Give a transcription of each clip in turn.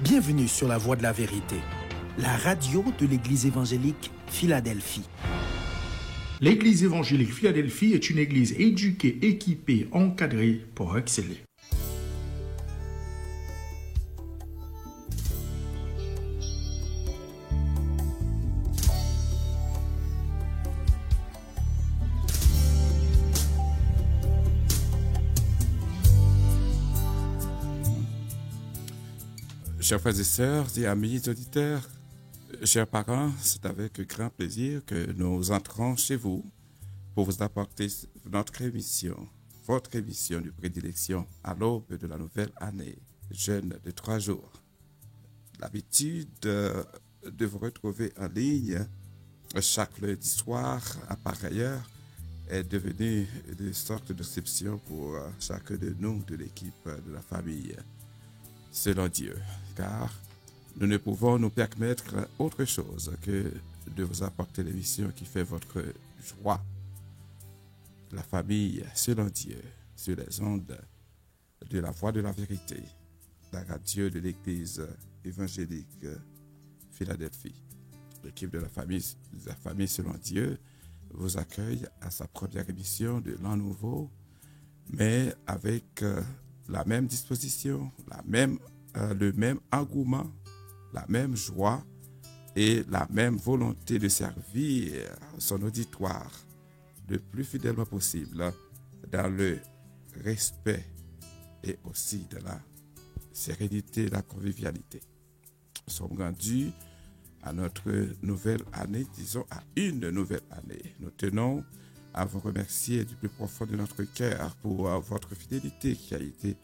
Bienvenue sur la Voix de la Vérité, la radio de l'Église évangélique Philadelphie. L'Église évangélique Philadelphie est une église éduquée, équipée, encadrée pour exceller. Chers frères et sœurs et amis auditeurs, chers parents, c'est avec grand plaisir que nous entrons chez vous pour vous apporter notre émission, votre émission de prédilection à l'aube de la nouvelle année, jeûne de 3 jours. L'habitude de vous retrouver en ligne chaque lundi soir à pareille heure est devenue une sorte d'exception pour chacun de nous de l'équipe de la famille. Selon Dieu, car nous ne pouvons nous permettre autre chose que de vous apporter l'émission qui fait votre joie. La famille, selon Dieu, sur les ondes de la Voix de la Vérité, la radio de l'Église évangélique Philadelphie. L'équipe de la famille selon Dieu vous accueille à sa première émission de l'an nouveau, mais avec la même disposition, le même engouement, la même joie et la même volonté de servir son auditoire le plus fidèlement possible dans le respect et aussi dans la sérénité et la convivialité. Nous sommes rendus à notre nouvelle année, disons à une nouvelle année. Nous tenons à vous remercier du plus profond de notre cœur pour votre fidélité qui a été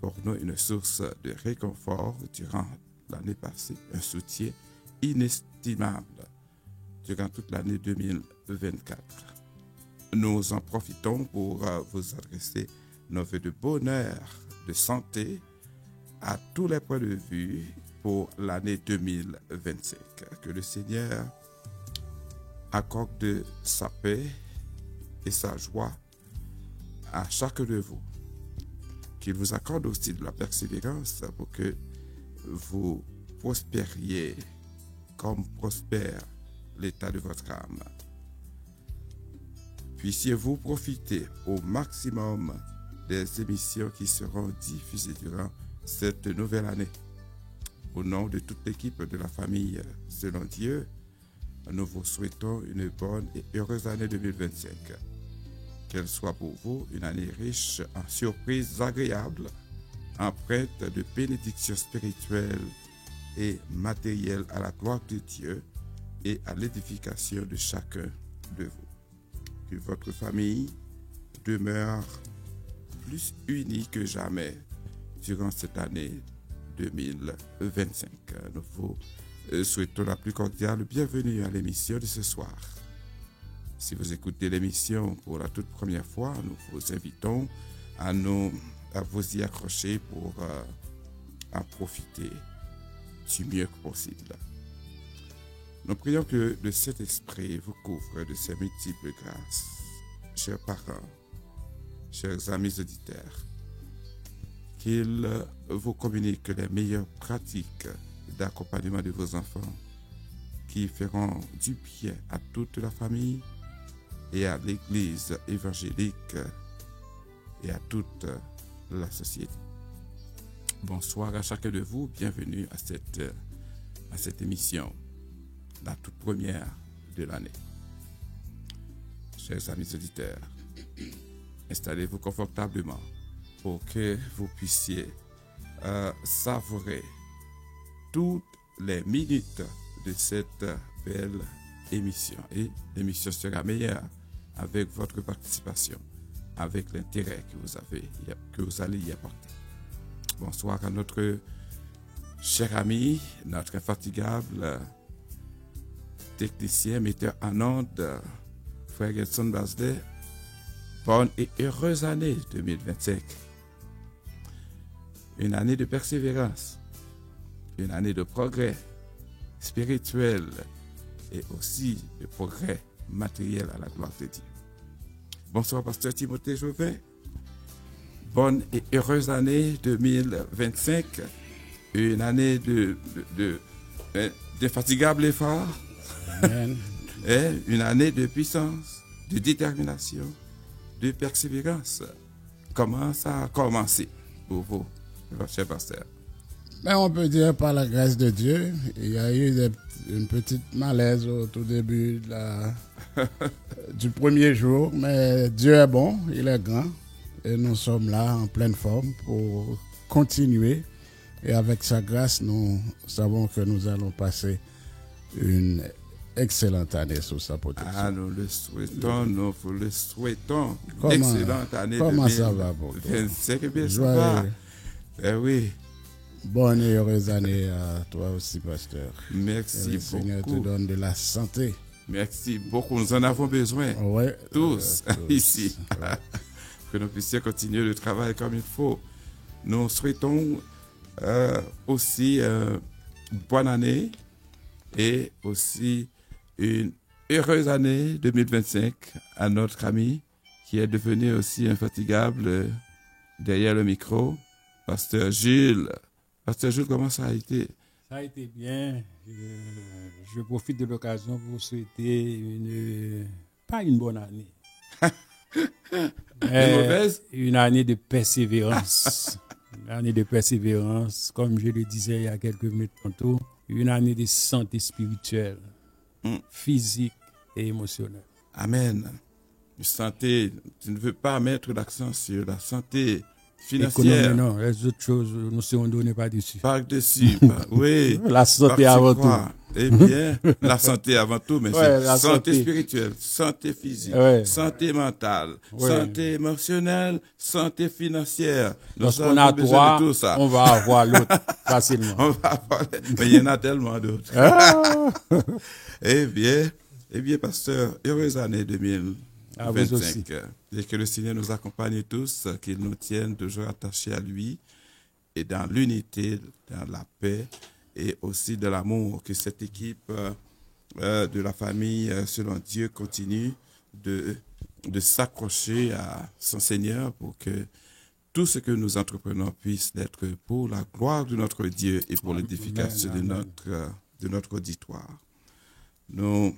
pour nous une source de réconfort durant l'année passée, un soutien inestimable durant toute l'année 2024. Nous en profitons pour vous adresser nos vœux de bonheur, de santé à tous les points de vue pour l'année 2025. Que le Seigneur accorde sa paix et sa joie à chacun de vous. Qu'il vous accorde aussi de la persévérance pour que vous prospériez comme prospère l'état de votre âme. Puissiez-vous profiter au maximum des émissions qui seront diffusées durant cette nouvelle année. Au nom de toute l'équipe de la famille selon Dieu, nous vous souhaitons une bonne et heureuse année 2025. Qu'elle soit pour vous une année riche en surprises agréables, empreinte de bénédictions spirituelles et matérielles à la gloire de Dieu et à l'édification de chacun de vous. Que votre famille demeure plus unie que jamais durant cette année 2025. Nous vous souhaitons la plus cordiale bienvenue à l'émission de ce soir. Si vous écoutez l'émission pour la toute première fois, nous vous invitons à vous y accrocher pour en profiter du mieux que possible. Nous prions que le Saint-Esprit vous couvre de ses multiples grâces. Chers parents, chers amis auditeurs, qu'il vous communique les meilleures pratiques d'accompagnement de vos enfants qui feront du bien à toute la famille et à l'Église évangélique et à toute la société. Bonsoir à chacun de vous, bienvenue à cette émission, la toute première de l'année. Chers amis auditeurs, installez-vous confortablement pour que vous puissiez savourer toutes les minutes de cette belle émission. Et l'émission sera meilleure avec votre participation, avec l'intérêt que vous allez y apporter. Bonsoir à notre cher ami, notre infatigable technicien, metteur en ondes, frère Edson Basdet. Bonne et heureuse année 2025. Une année de persévérance, une année de progrès spirituel et aussi de progrès matériel à la gloire de Dieu. Bonsoir, pasteur Timothée Jouvin. Bonne et heureuse année 2025 une année d'infatigable effort. Amen. Et une année de puissance, de détermination, de persévérance. Comment ça a commencé pour vous, cher pasteur? Ben, on peut dire par la grâce de Dieu, il y a eu une petite malaise au tout début du premier jour, mais Dieu est bon, il est grand, et nous sommes là en pleine forme pour continuer. Et avec sa grâce, nous savons que nous allons passer une excellente année sous sa protection. Ah, nous le souhaitons, nous vous le souhaitons. Comment- Excellente année comment ça va pour toi? 25, eh bien, ça Joyeux. va. Eh oui, Bonne et heureuse année à toi aussi, pasteur. Que merci le Seigneur te beaucoup. donne de la santé. Merci beaucoup. Nous en avons besoin, Ouais, tous, tous. ici. Ouais. Que nous puissions continuer le travail comme il faut. Nous souhaitons aussi une bonne année et aussi une heureuse année 2025 à notre ami qui est devenu aussi infatigable derrière le micro, Pasteur Jules. Pasteur Jules, comment ça a été? Ça a été bien. Je profite de l'occasion pour vous souhaiter pas une bonne année. Une mauvaise? Une année de persévérance. Une année de persévérance, comme je le disais il y a quelques minutes tantôt. Une année de santé spirituelle, physique et émotionnelle. Amen. Santé, tu ne veux pas mettre l'accent sur la santé financière. Économie, non. Les autres choses, nous serons donnés par-dessus. Par-dessus, oui. La santé Par-tu avant crois. Eh bien, la santé avant tout, mais Ouais, c'est la santé santé. spirituelle, santé physique, Ouais. santé mentale, Ouais. santé émotionnelle, santé financière. Nous Lorsqu'on avons a besoin trois, de tout ça. on va avoir l'autre facilement. On va avoir- Mais il y en a tellement d'autres. Ah! Eh bien, pasteur, heureuse année 2025. À vous aussi. Et que le Seigneur nous accompagne tous, qu'il nous tienne toujours attachés à lui et dans l'unité, dans la paix et aussi de l'amour. Que cette équipe de la famille selon Dieu continue de s'accrocher à son Seigneur pour que tout ce que nous entreprenons puisse être pour la gloire de notre Dieu et pour l'édification de notre auditoire. Nous,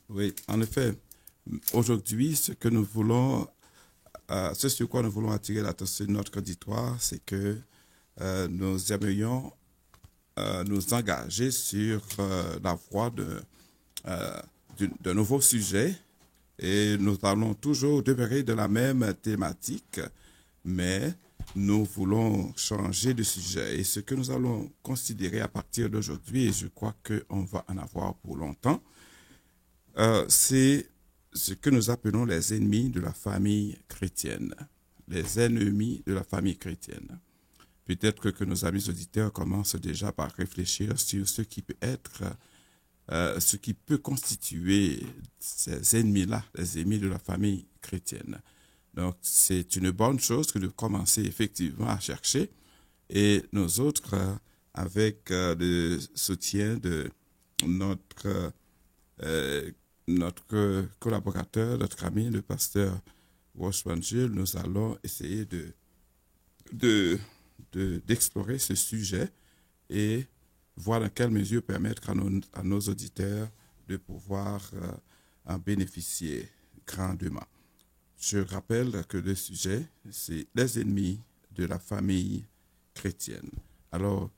oui, en effet, aujourd'hui, ce sur quoi nous voulons attirer l'attention de notre auditoire, c'est que nous aimerions nous engager sur la voie de nouveaux sujets et nous allons toujours demeurer de la même thématique, mais nous voulons changer de sujet. Et ce que nous allons considérer à partir d'aujourd'hui, et je crois qu'on va en avoir pour longtemps, c'est ce que nous appelons les ennemis de la famille chrétienne. Les ennemis de la famille chrétienne. Peut-être que nos amis auditeurs commencent déjà par réfléchir sur ce qui peut être, ce qui peut constituer ces ennemis-là, les ennemis de la famille chrétienne. Donc, c'est une bonne chose que de commencer effectivement à chercher. Et nous autres, avec le soutien de notre collaborateur, notre ami, le pasteur Washman Jules, nous allons essayer d'explorer ce sujet et voir dans quelle mesure permettre à nos auditeurs de pouvoir en bénéficier grandement. Je rappelle que le sujet, c'est les ennemis de la famille chrétienne. Alors,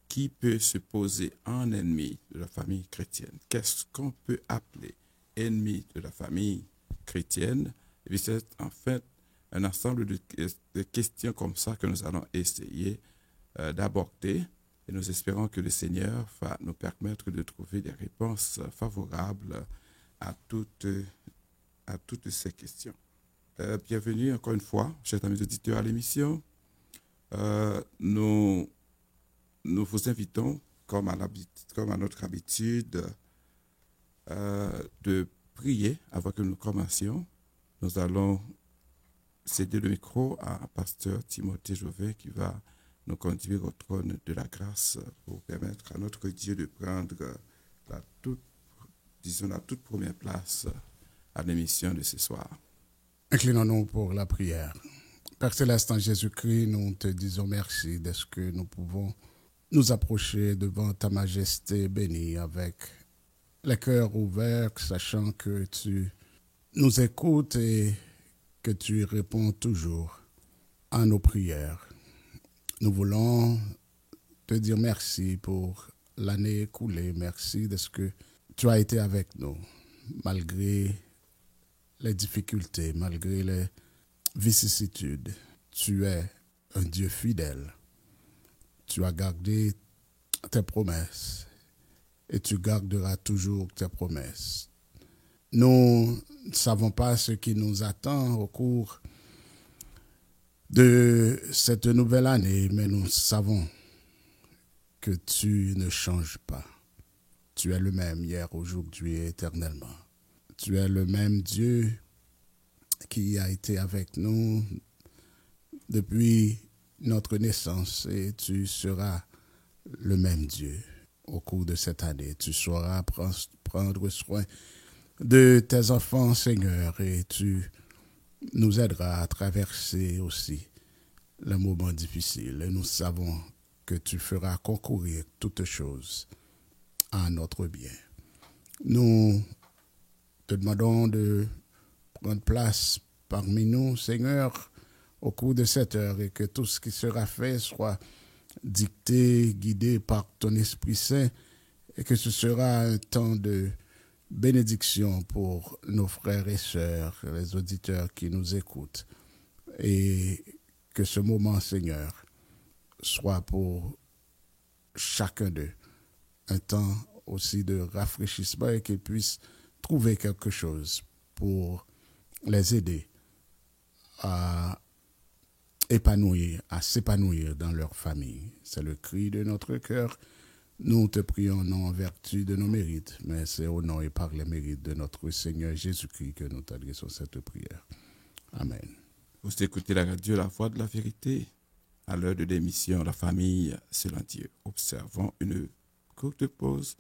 qui peut se poser en ennemi de la famille chrétienne? Qu'est-ce qu'on peut appeler ennemi de la famille chrétienne? Et puis c'est en fait un ensemble de questions comme ça que nous allons essayer d'aborder. Et nous espérons que le Seigneur va nous permettre de trouver des réponses favorables à toutes ces questions. Bienvenue encore une fois, chers amis auditeurs, à l'émission. Nous vous invitons, comme à notre habitude, de prier avant que nous commencions. Nous allons céder le micro à Pasteur Timothée Jovet qui va nous conduire au trône de la grâce pour permettre à notre Dieu de prendre la toute première place à l'émission de ce soir. Inclinons-nous pour la prière. Père Céleste, en Jésus-Christ, nous te disons merci de ce que nous pouvons nous approcher devant ta majesté bénie avec les cœurs ouverts, sachant que tu nous écoutes et que tu réponds toujours à nos prières. Nous voulons te dire merci pour l'année écoulée. Merci de ce que tu as été avec nous, malgré les difficultés, malgré les vicissitudes. Tu es un Dieu fidèle. Tu as gardé tes promesses et tu garderas toujours tes promesses. Nous ne savons pas ce qui nous attend au cours de cette nouvelle année, mais nous savons que tu ne changes pas. Tu es le même hier, aujourd'hui et éternellement. Tu es le même Dieu qui a été avec nous depuis notre naissance et tu seras le même Dieu au cours de cette année. Tu sauras prendre soin de tes enfants, Seigneur, et tu nous aideras à traverser aussi les moments difficiles. Et nous savons que tu feras concourir toutes choses à notre bien. Nous te demandons de prendre place parmi nous, Seigneur, au cours de cette heure et que tout ce qui sera fait soit dicté, guidé par ton Esprit Saint et que ce sera un temps de bénédiction pour nos frères et sœurs, les auditeurs qui nous écoutent et que ce moment, Seigneur, soit pour chacun d'eux un temps aussi de rafraîchissement et qu'ils puissent trouver quelque chose pour les aider à s'épanouir dans leur famille. C'est le cri de notre cœur. Nous te prions non en vertu de nos mérites, mais c'est au nom et par les mérites de notre Seigneur Jésus-Christ que nous t'adressons cette prière. Amen. Vous écoutez la radio La Voix de la Vérité à l'heure de l'émission La Famille selon Dieu. Observons une courte pause.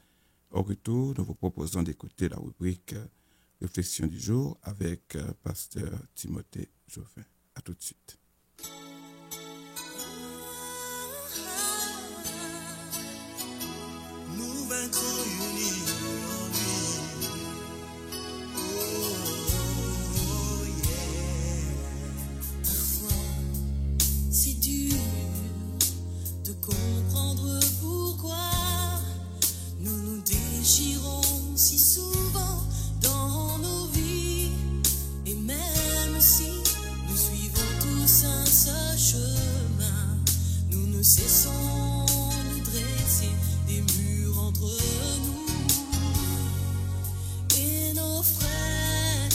Au retour, nous vous proposons d'écouter la rubrique Réflexion du jour avec Pasteur Timothée Joffin. À tout de suite. Nous vaincrons unis en lui. Oh, yeah. Parfois, c'est dur de comprendre pourquoi nous nous déchirons si souvent dans nos vies. Et même si nous suivons tous un seul chemin, nous ne cessons de dresser des murs entre nous et nos frères.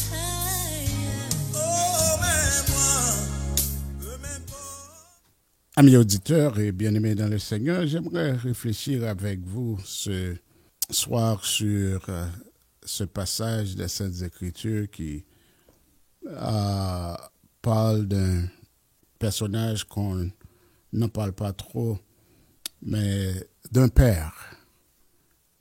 Oh, mais moi, même pas. Amis auditeurs et bien-aimés dans le Seigneur, j'aimerais réfléchir avec vous ce soir sur ce passage des Saintes Écritures qui parle d'un personnage qu'on n'en parle pas trop, mais d'un père.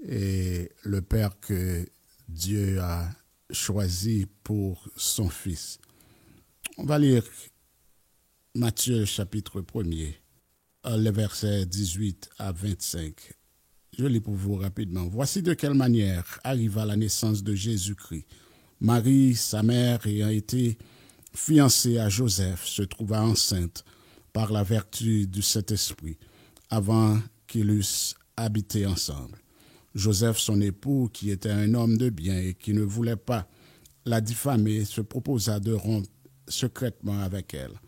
Et le père que Dieu a choisi pour son fils. On va lire Matthieu chapitre 1er, les versets 18 à 25. Je lis pour vous rapidement. Voici de quelle manière arriva la naissance de Jésus-Christ. Marie, sa mère, ayant été fiancée à Joseph, se trouva enceinte par la vertu du Saint-Esprit, avant qu'ils eussent habité ensemble. Joseph, son époux, qui était un homme de bien et qui ne voulait pas la diffamer, se proposa de rompre secrètement avec elle.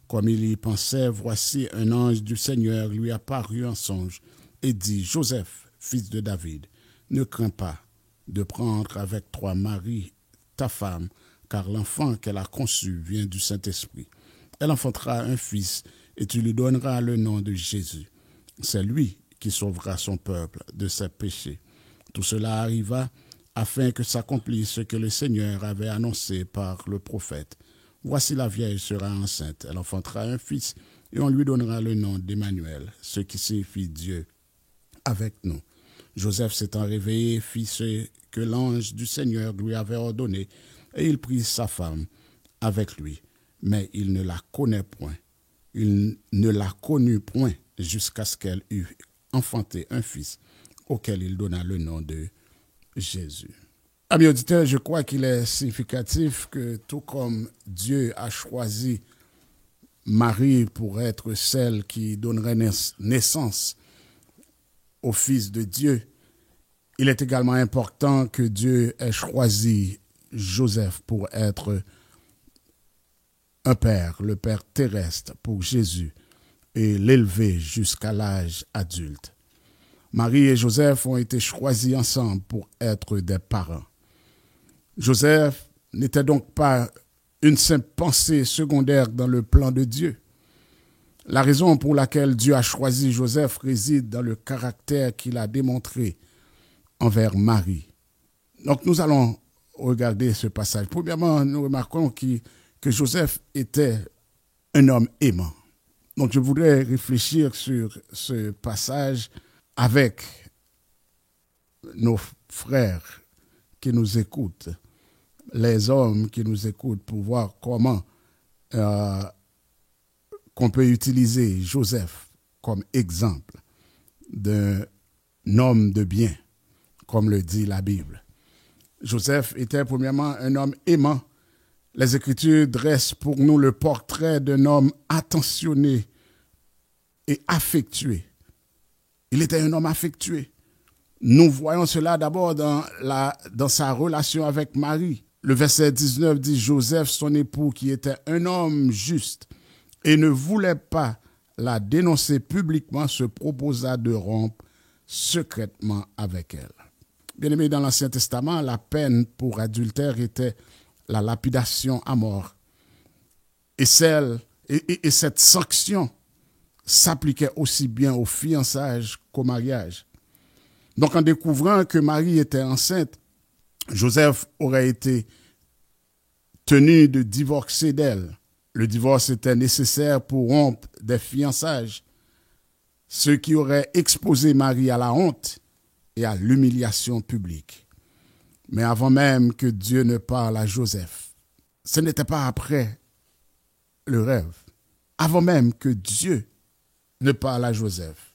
Comme il y pensait, voici un ange du Seigneur lui apparut en songe et dit, « Joseph, fils de David, ne crains pas de prendre avec toi Marie, ta femme, car l'enfant qu'elle a conçu vient du Saint-Esprit. Elle enfantera un fils et tu lui donneras le nom de Jésus. C'est lui qui sauvera son peuple de ses péchés. » Tout cela arriva afin que s'accomplisse ce que le Seigneur avait annoncé par le prophète. « Voici la vieille sera enceinte, elle enfantera un fils et on lui donnera le nom d'Emmanuel, ce qui signifie Dieu avec nous. » Joseph s'étant réveillé fit ce que l'ange du Seigneur lui avait ordonné et il prit sa femme avec lui. mais il ne la connaît point. Il ne la connut point jusqu'à ce qu'elle eût enfanté un fils auquel il donna le nom de Jésus. Amis auditeurs, je crois qu'il est significatif que tout comme Dieu a choisi Marie pour être celle qui donnerait naissance au Fils de Dieu, il est également important que Dieu ait choisi Joseph pour être un père, le père terrestre pour Jésus, et l'élever jusqu'à l'âge adulte. Marie et Joseph ont été choisis ensemble pour être des parents. Joseph n'était donc pas une simple pensée secondaire dans le plan de Dieu. La raison pour laquelle Dieu a choisi Joseph réside dans le caractère qu'il a démontré envers Marie. Donc nous allons regarder ce passage. Premièrement, nous remarquons que Joseph était un homme aimant. Donc je voudrais réfléchir sur ce passage avec nos frères qui nous écoutent, les hommes qui nous écoutent, pour voir comment qu'on peut utiliser Joseph comme exemple d'un homme de bien, comme le dit la Bible. Joseph était premièrement un homme aimant. Les Écritures dressent pour nous le portrait d'un homme attentionné et affectué. Il était un homme affectué. Nous voyons cela d'abord dans sa relation avec Marie. Le verset 19 dit « Joseph, son époux, qui était un homme juste et ne voulait pas la dénoncer publiquement, se proposa de rompre secrètement avec elle. » Bien-aimés, dans l'Ancien Testament, la peine pour adultère était la lapidation à mort. Et cette sanction s'appliquait aussi bien au fiançage qu'au mariage. Donc, en découvrant que Marie était enceinte, Joseph aurait été tenu de divorcer d'elle. Le divorce était nécessaire pour rompre des fiançailles, ce qui aurait exposé Marie à la honte et à l'humiliation publique. Mais avant même que Dieu ne parle à Joseph, ce n'était pas après le rêve, avant même que Dieu ne parle à Joseph,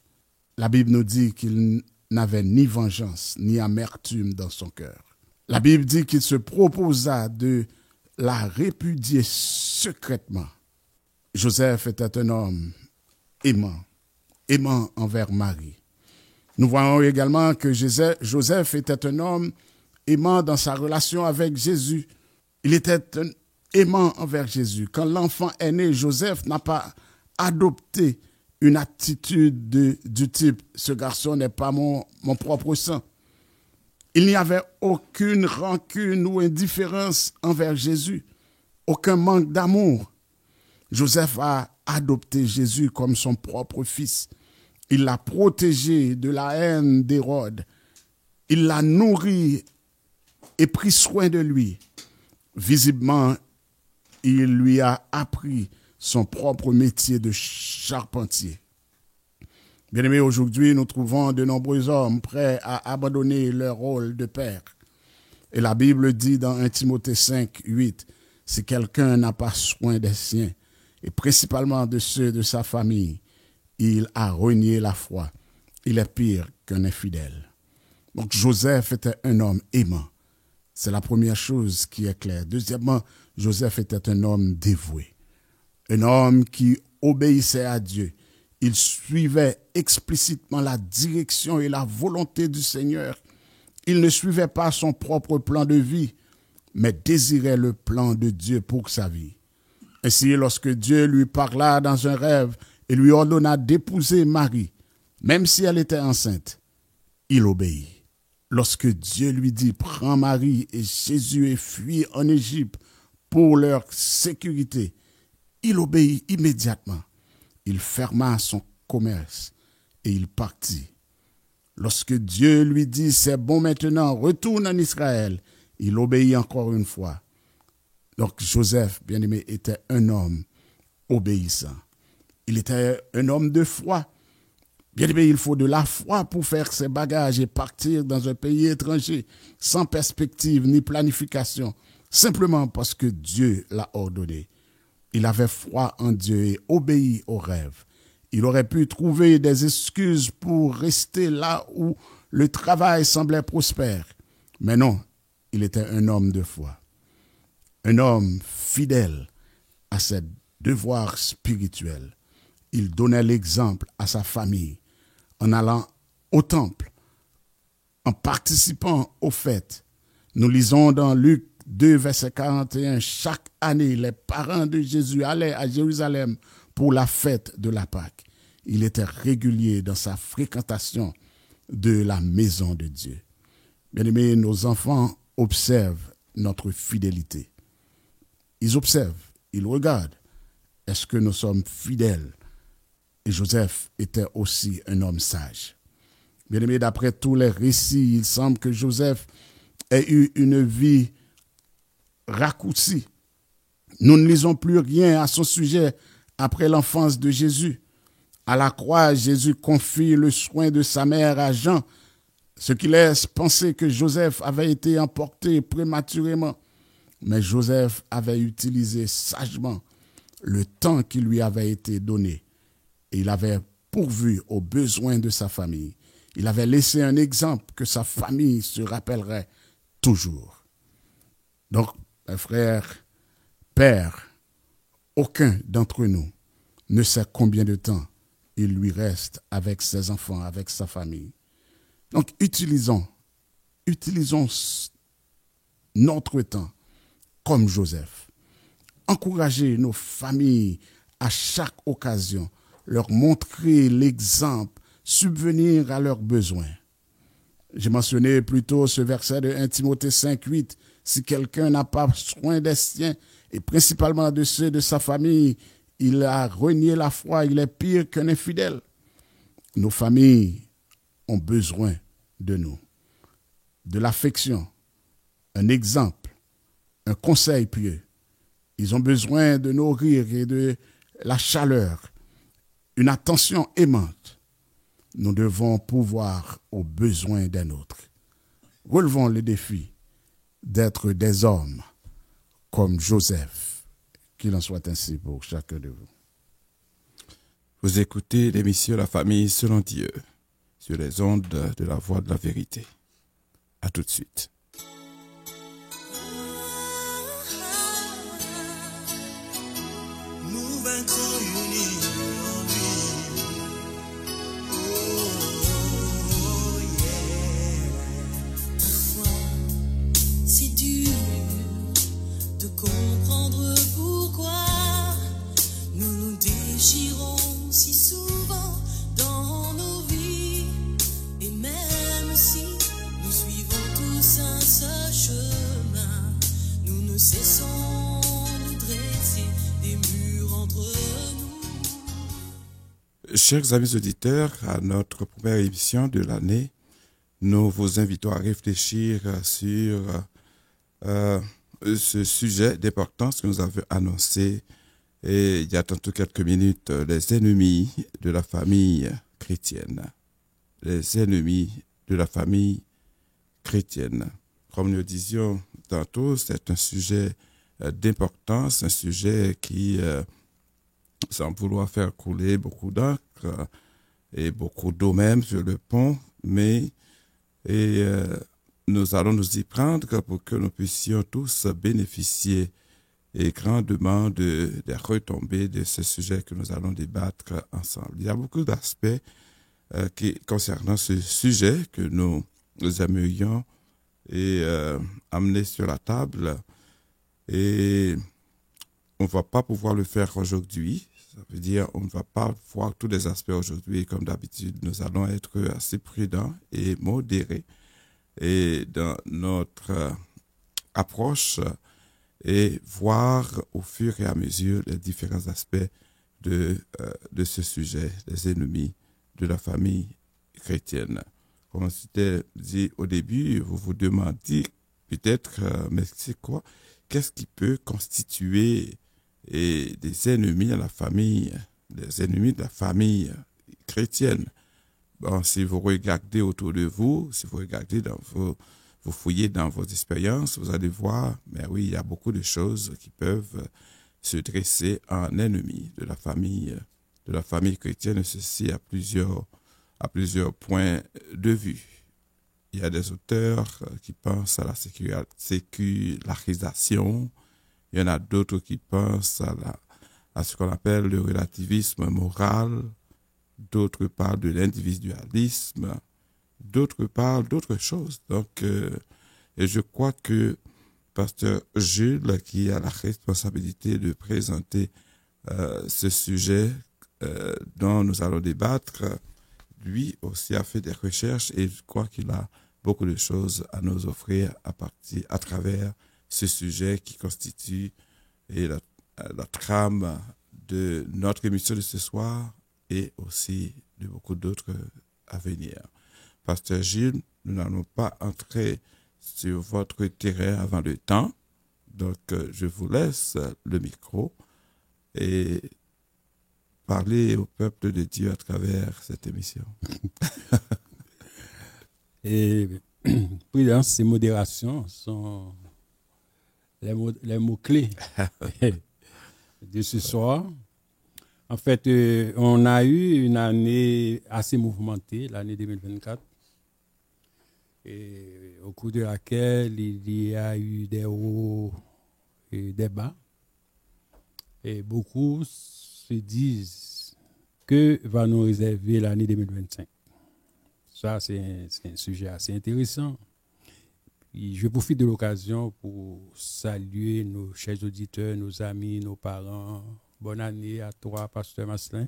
la Bible nous dit qu'il n'avait ni vengeance ni amertume dans son cœur. La Bible dit qu'il se proposa de la répudier secrètement. Joseph était un homme aimant envers Marie. Nous voyons également que Joseph était un homme aimant dans sa relation avec Jésus. Il était un aimant envers Jésus. Quand l'enfant est né, Joseph n'a pas adopté une attitude du type « ce garçon n'est pas mon propre sang ». Il n'y avait aucune rancune ou indifférence envers Jésus, aucun manque d'amour. Joseph a adopté Jésus comme son propre fils. Il l'a protégé de la haine d'Hérode. Il l'a nourri et pris soin de lui. Visiblement, il lui a appris son propre métier de charpentier. Bien-aimés, aujourd'hui, nous trouvons de nombreux hommes prêts à abandonner leur rôle de père. Et la Bible dit dans 1 Timothée 5, 8, « Si quelqu'un n'a pas soin des siens, et principalement de ceux de sa famille, il a renié la foi. Il est pire qu'un infidèle. » Donc Joseph était un homme aimant. C'est la première chose qui est claire. Deuxièmement, Joseph était un homme dévoué. Un homme qui obéissait à Dieu. Il suivait explicitement la direction et la volonté du Seigneur. Il ne suivait pas son propre plan de vie, mais désirait le plan de Dieu pour sa vie. Ainsi, lorsque Dieu lui parla dans un rêve et lui ordonna d'épouser Marie, même si elle était enceinte, il obéit. Lorsque Dieu lui dit « Prends Marie et Jésus et fuis en Égypte pour leur sécurité », il obéit immédiatement. Il ferma son commerce et il partit. Lorsque Dieu lui dit « C'est bon maintenant, retourne en Israël », il obéit encore une fois. Donc Joseph, bien-aimé, était un homme obéissant. Il était un homme de foi. Bien-aimé, il faut de la foi pour faire ses bagages et partir dans un pays étranger sans perspective ni planification, simplement parce que Dieu l'a ordonné. Il avait foi en Dieu et obéi aux rêves. Il aurait pu trouver des excuses pour rester là où le travail semblait prospère. Mais non, il était un homme de foi. Un homme fidèle à ses devoirs spirituels. Il donnait l'exemple à sa famille en allant au temple, en participant aux fêtes. Nous lisons dans Luc 2, verset 41, chaque année, les parents de Jésus allaient à Jérusalem pour la fête de la Pâque. Il était régulier dans sa fréquentation de la maison de Dieu. Bien-aimés, nos enfants observent notre fidélité. Ils observent, ils regardent. Est-ce que nous sommes fidèles? Et Joseph était aussi un homme sage. Bien-aimés, d'après tous les récits, il semble que Joseph ait eu une vie raccourcie. Nous ne lisons plus rien à son sujet après l'enfance de Jésus. À la croix, Jésus confie le soin de sa mère à Jean, ce qui laisse penser que Joseph avait été emporté prématurément. Mais Joseph avait utilisé sagement le temps qui lui avait été donné. Et il avait pourvu aux besoins de sa famille. Il avait laissé un exemple que sa famille se rappellerait toujours. Donc, mes frères, pères, aucun d'entre nous ne sait combien de temps il lui reste avec ses enfants, avec sa famille. Donc, utilisons notre temps comme Joseph. Encouragez nos familles à chaque occasion, leur montrer l'exemple, subvenir à leurs besoins. J'ai mentionné plus tôt ce verset de 1 Timothée 5,8. Si quelqu'un n'a pas soin des siens, et principalement de ceux de sa famille, il a renié la foi, il est pire qu'un infidèle. Nos familles ont besoin de nous, de l'affection, un exemple, un conseil pieux. Ils ont besoin de nos rires et de la chaleur, une attention aimante. Nous devons pourvoir aux besoins d'un autre. Relevons le défi d'être des hommes comme Joseph. Qu'il en soit ainsi pour chacun de vous. Vous écoutez l'émission La famille selon Dieu sur les ondes de la voix de la vérité. À tout de suite. Nous vaincrons unis en lui. Oh, yeah. Parfois, c'est dur de comprendre pourquoi nous nous déchirons si souvent dans nos vies. Et même si nous suivons tous un seul chemin, nous ne cessons de dresser des murs entre nous. Chers amis auditeurs, à notre première émission de l'année, nous vous invitons à réfléchir sur ce sujet d'importance que nous avons annoncé et il y a tantôt quelques minutes, les ennemis de la famille chrétienne. Les ennemis de la famille chrétienne. Comme nous disions tantôt, c'est un sujet d'importance, un sujet qui, sans vouloir faire couler beaucoup d'encre et beaucoup d'eau même sur le pont, mais nous allons nous y prendre pour que nous puissions tous bénéficier et grandement des retombées de ce sujet que nous allons débattre ensemble. Il y a beaucoup d'aspects concernant ce sujet que nous aimerions amener sur la table et on ne va pas pouvoir le faire aujourd'hui. Ça veut dire on ne va pas voir tous les aspects aujourd'hui. Comme d'habitude, nous allons être assez prudents et modérés et dans notre approche et voir au fur et à mesure les différents aspects de ce sujet, les ennemis de la famille chrétienne. Comme c'était dit au début, vous vous demandiez peut-être, mais c'est quoi? Qu'est-ce qui peut constituer des ennemis à la famille, des ennemis de la famille chrétienne? Bon, si vous regardez autour de vous, si vous regardez vous fouillez dans vos expériences, vous allez voir, mais oui, il y a beaucoup de choses qui peuvent se dresser en ennemi de la famille chrétienne, ceci à plusieurs points de vue. Il y a des auteurs qui pensent à la sécularisation, il y en a d'autres qui pensent à ce qu'on appelle le relativisme moral, d'autres parlent de l'individualisme, d'autres parlent d'autres choses. Donc, et je crois que Pasteur Jules, qui a la responsabilité de présenter ce sujet dont nous allons débattre, lui aussi a fait des recherches et je crois qu'il a beaucoup de choses à nous offrir à travers ce sujet qui constitue la trame de notre émission de ce soir et aussi de beaucoup d'autres à venir. Pasteur Gilles, nous n'allons pas entrer sur votre terrain avant le temps, donc je vous laisse le micro et parler au peuple de Dieu à travers cette émission. Et prudence et modération sont les mots-clés de ce soir. En fait, on a eu une année assez mouvementée, l'année 2024, et au cours de laquelle il y a eu des hauts et des bas. Et beaucoup se disent que va nous réserver l'année 2025. Ça, c'est un sujet assez intéressant. Et je profite de l'occasion pour saluer nos chers auditeurs, nos amis, nos parents. Bonne année à toi, Pasteur Maslin.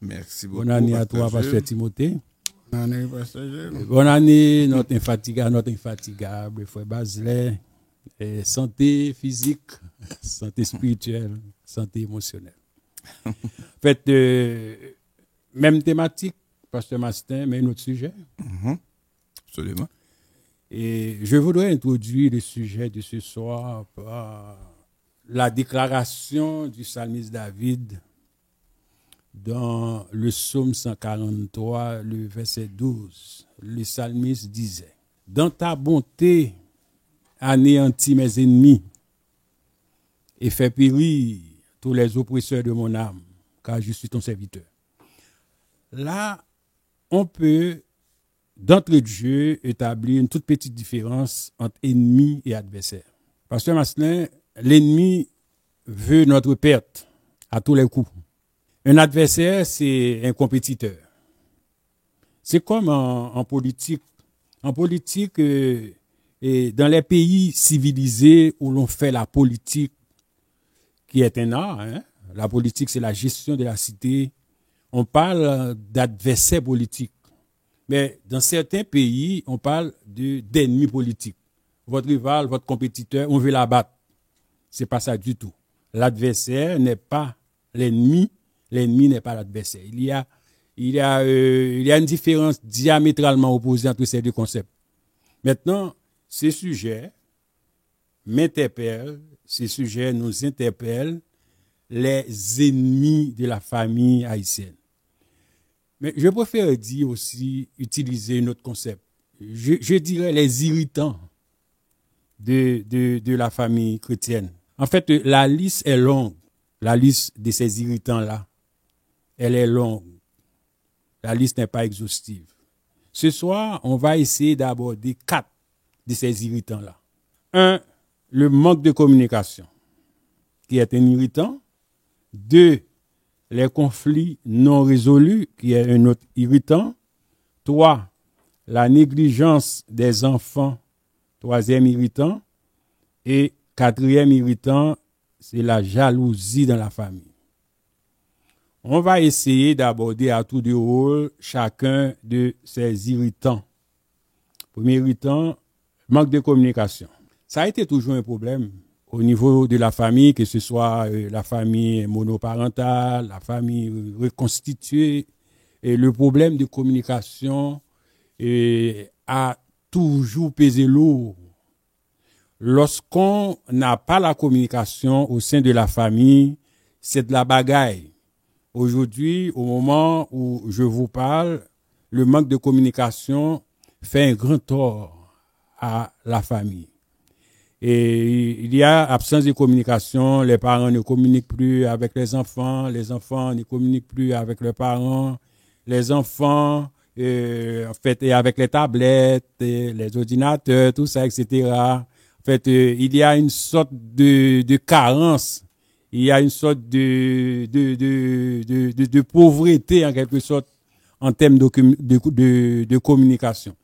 Merci beaucoup. Bonne année à toi, Pasteur Timothée. Bonne année, Pasteur Jules. Bonne année, notre infatigable frère Basley. Santé physique, santé spirituelle, santé émotionnelle. En fait, même thématique, Pasteur Mastin, mais un autre sujet. Absolument. Et je voudrais introduire le sujet de ce soir par la déclaration du psalmiste David dans le psaume 143, le verset 12. Le psalmiste disait: dans ta bonté, anéantis mes ennemis et fais périr tous les oppresseurs de mon âme, car je suis ton serviteur. Là, on peut, d'entrée de jeu, établir une toute petite différence entre ennemi et adversaire. Pasteur Maslin, l'ennemi veut notre perte à tous les coups. Un adversaire, c'est un compétiteur. C'est comme en politique. En politique, et dans les pays civilisés où l'on fait la politique, qui est un art, la politique, c'est la gestion de la cité. On parle d'adversaires politiques. Mais dans certains pays, on parle d'ennemis politiques. Votre rival, votre compétiteur, on veut l'abattre. C'est pas ça du tout. L'adversaire n'est pas l'ennemi. L'ennemi n'est pas l'adversaire. Il y a une différence diamétralement opposée entre ces deux concepts. Maintenant, ces sujets m'interpellent, ces sujets nous interpellent, les ennemis de la famille haïtienne. Mais je préfère dire aussi, utiliser un autre concept. Je dirais les irritants de la famille chrétienne. En fait, la liste est longue. La liste de ces irritants-là, elle est longue. La liste n'est pas exhaustive. Ce soir, on va essayer d'aborder 4 de ces irritants-là. 1, le manque de communication, qui est un irritant. 2, les conflits non résolus, qui est un autre irritant. 3, la négligence des enfants, 3e irritant. Et 4e irritant, c'est la jalousie dans la famille. On va essayer d'aborder à tour de rôle chacun de ces irritants. Premier irritant, manque de communication. Ça a été toujours un problème au niveau de la famille, que ce soit la famille monoparentale, la famille reconstituée. Et le problème de communication a toujours pesé lourd. Lorsqu'on n'a pas la communication au sein de la famille, c'est de la bagaille. Aujourd'hui, au moment où je vous parle, le manque de communication fait un grand tort à la famille. Et il y a absence de communication, les parents ne communiquent plus avec les enfants ne communiquent plus avec leurs parents, les enfants, en fait, et avec les tablettes, et les ordinateurs, tout ça, etc. En fait, il y a une sorte de carence, il y a une sorte de pauvreté, en quelque sorte, en termes de communication.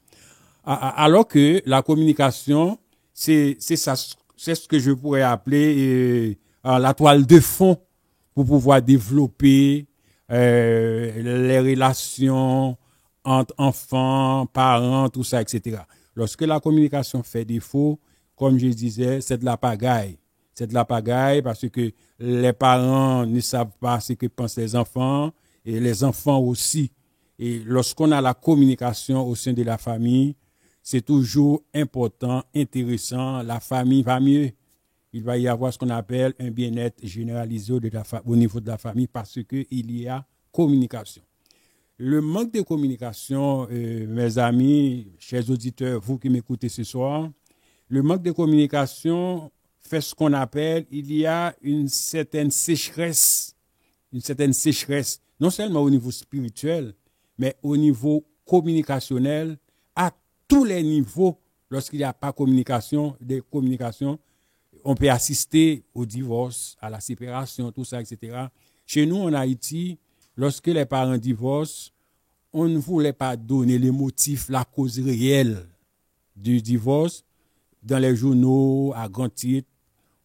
Alors que la communication, c'est ça, c'est ce que je pourrais appeler la toile de fond pour pouvoir développer les relations entre enfants, parents, tout ça, etc. Lorsque la communication fait défaut, comme je disais, c'est de la pagaille. C'est de la pagaille parce que les parents ne savent pas ce que pensent les enfants et les enfants aussi. Et lorsqu'on a la communication au sein de la famille, c'est toujours important, intéressant, la famille va mieux. Il va y avoir ce qu'on appelle un bien-être généralisé au niveau de la famille parce qu'il y a communication. Le manque de communication, mes amis, chers auditeurs, vous qui m'écoutez ce soir, le manque de communication fait ce qu'on appelle, il y a une certaine sécheresse, non seulement au niveau spirituel, mais au niveau communicationnel, à tous les niveaux. Lorsqu'il n'y a pas de communication, on peut assister au divorce, à la séparation, tout ça, etc. Chez nous, en Haïti, lorsque les parents divorcent, on ne voulait pas donner les motifs, la cause réelle du divorce. Dans les journaux, à grand titre,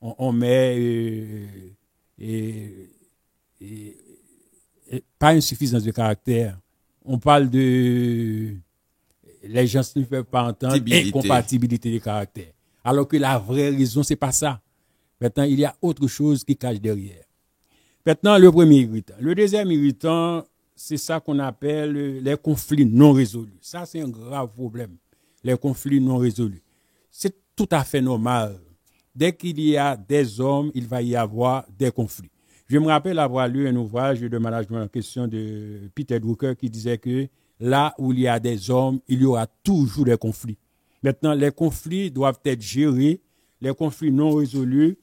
on met pas insuffisance de caractère. On parle de les gens ne peuvent pas entendre incompatibilité de caractère. Alors que la vraie raison, c'est pas ça. Maintenant, il y a autre chose qui cache derrière. Maintenant, le premier irritant. Le deuxième irritant, c'est ça qu'on appelle les conflits non résolus. Ça, c'est un grave problème. Les conflits non résolus. C'est tout à fait normal. Dès qu'il y a des hommes, il va y avoir des conflits. Je me rappelle avoir lu un ouvrage de management en question de Peter Drucker qui disait que là où il y a des hommes, il y aura toujours des conflits. Maintenant, les conflits doivent être gérés. Les conflits non résolus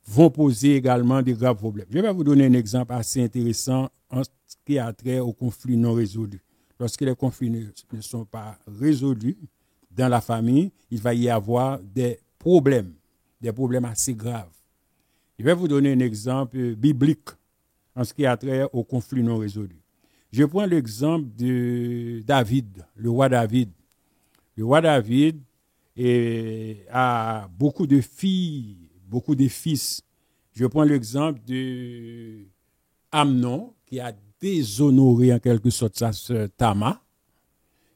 vont poser également de graves problèmes. Je vais vous donner un exemple assez intéressant en ce qui a trait aux conflits non résolus. Lorsque les conflits ne sont pas résolus dans la famille, il va y avoir des problèmes assez graves. Je vais vous donner un exemple biblique en ce qui a trait aux conflits non résolus. Je prends l'exemple de David, le roi David. Le roi David a beaucoup de filles, beaucoup de fils. Je prends l'exemple de Amnon, qui a déshonoré en quelque sorte sa sœur Tamar.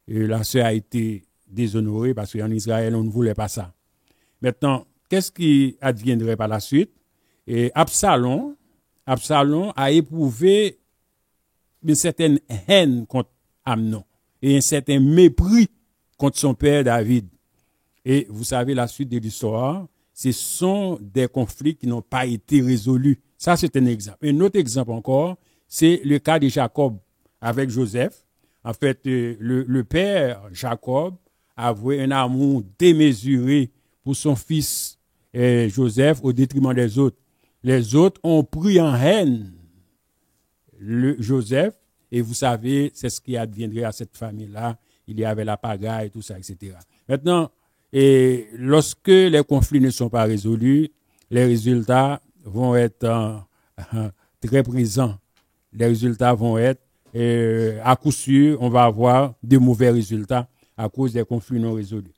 Et la sœur a été déshonorée parce qu'en Israël, on ne voulait pas ça. Maintenant, qu'est-ce qui adviendrait par la suite? Et Absalom a éprouvé une certaine haine contre Amnon et un certain mépris contre son père David. Et vous savez, la suite de l'histoire, ce sont des conflits qui n'ont pas été résolus. Ça, c'est un exemple. Un autre exemple encore, c'est le cas de Jacob avec Joseph. En fait, le père Jacob avouait un amour démesuré pour son fils Joseph au détriment des autres. Les autres ont pris en haine Joseph, et vous savez, c'est ce qui adviendrait à cette famille-là. Il y avait la pagaille, tout ça, etc. Maintenant, lorsque les conflits ne sont pas résolus, les résultats vont être très présents. Les résultats vont être, à coup sûr, on va avoir de mauvais résultats à cause des conflits non résolus.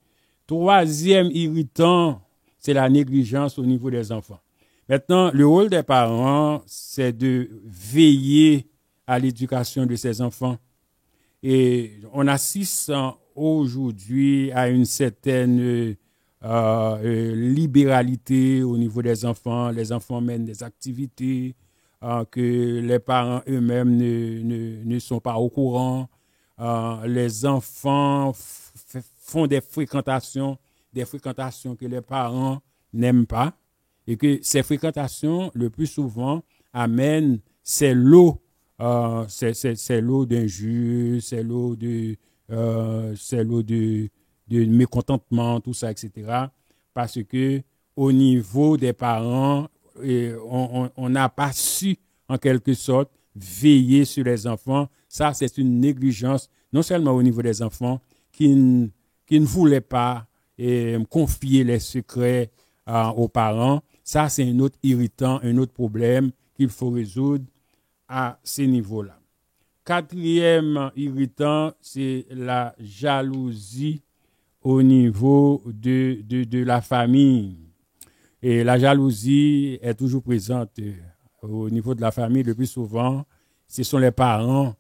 Troisième irritant, c'est la négligence au niveau des enfants. Maintenant, le rôle des parents, c'est de veiller à l'éducation de ces enfants. Et on assiste aujourd'hui à une certaine libéralité au niveau des enfants. Les enfants mènent des activités que les parents eux-mêmes ne sont pas au courant. Les enfants font des fréquentations que les parents n'aiment pas. Et que ces fréquentations, le plus souvent, amènent ces lots, c'est l'eau d'injures, c'est l'eau de mécontentement, tout ça, etc. Parce que au niveau des parents, on n'a pas su, en quelque sorte, veiller sur les enfants. Ça, c'est une négligence, non seulement au niveau des enfants, qui ne voulaient pas confier les secrets aux parents. Ça, c'est un autre irritant, un autre problème qu'il faut résoudre à ce niveau-là. Quatrième irritant, c'est la jalousie au niveau de la famille. Et la jalousie est toujours présente au niveau de la famille. Le plus souvent, ce sont les parents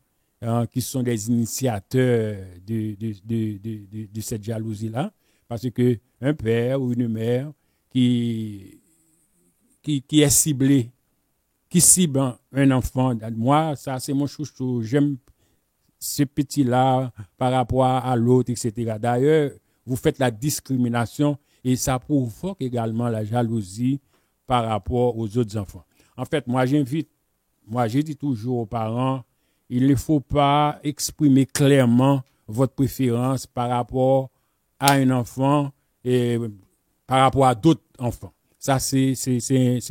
qui sont des initiateurs de cette jalousie-là. Parce qu'un père ou une mère qui est ciblé, qui cible un enfant, moi, ça c'est mon chouchou, j'aime ce petit-là par rapport à l'autre, etc. D'ailleurs, vous faites la discrimination et ça provoque également la jalousie par rapport aux autres enfants. En fait, je dis toujours aux parents, il ne faut pas exprimer clairement votre préférence par rapport à un enfant et par rapport à d'autres enfants. Ça, c'est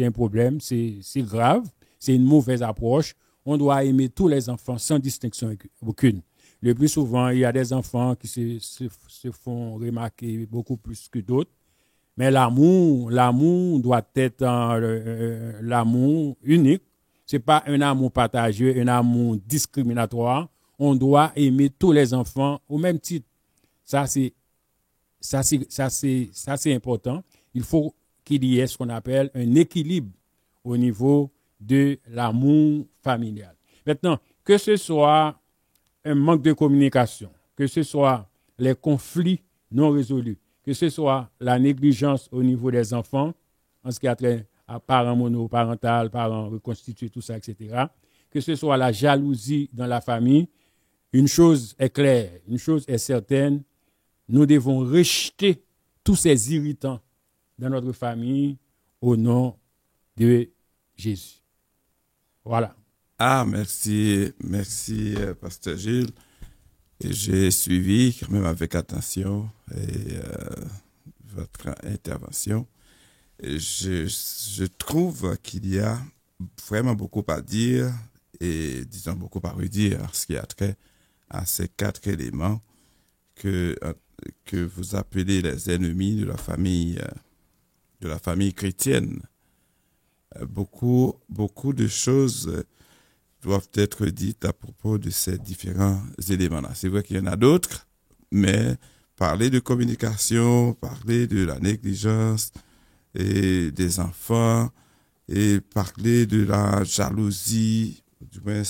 un problème, c'est grave, c'est une mauvaise approche. On doit aimer tous les enfants sans distinction aucune. Le plus souvent, il y a des enfants qui se font remarquer beaucoup plus que d'autres. Mais l'amour doit être l'amour unique. C'est pas un amour partagé, un amour discriminatoire. On doit aimer tous les enfants au même titre. Ça, c'est important. Il faut qu'il y ait ce qu'on appelle un équilibre au niveau de l'amour familial. Maintenant, que ce soit un manque de communication, que ce soit les conflits non résolus, que ce soit la négligence au niveau des enfants, en ce qui a trait à parents monoparentaux, parents reconstitués, tout ça, etc., que ce soit la jalousie dans la famille, une chose est claire, une chose est certaine, nous devons rejeter tous ces irritants dans notre famille au nom de Jésus. Voilà. Ah, merci, Pasteur Gilles. Et j'ai suivi quand même avec attention votre intervention. Et je trouve qu'il y a vraiment beaucoup à dire et disons beaucoup à redire en ce qui a trait à ces 4 éléments que vous appelez les ennemis de la famille chrétienne. Beaucoup de choses doivent être dites à propos de ces différents éléments-là. C'est vrai qu'il y en a d'autres, mais parler de communication, parler de la négligence et des enfants, et parler de la jalousie, du moins,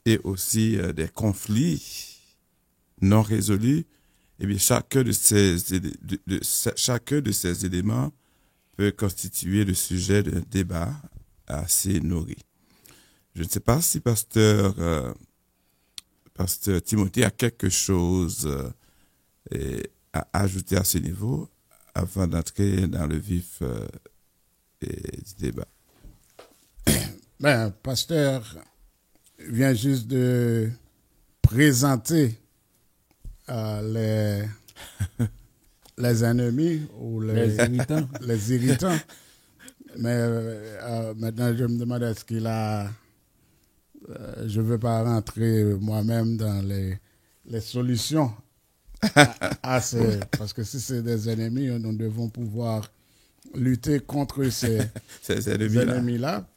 et aussi des conflits non résolus, eh bien, chacun de ces éléments peut constituer le sujet d'un débat assez nourri. Je ne sais pas si Pasteur Timothée a quelque chose à ajouter à ce niveau avant d'entrer dans le vif du débat. Ben, Pasteur vient juste de présenter les ennemis ou les irritants. Mais maintenant, je me demande est-ce qu'il a... je ne veux pas rentrer moi-même dans les solutions parce que si c'est des ennemis, nous devons pouvoir lutter contre ces ennemis-là.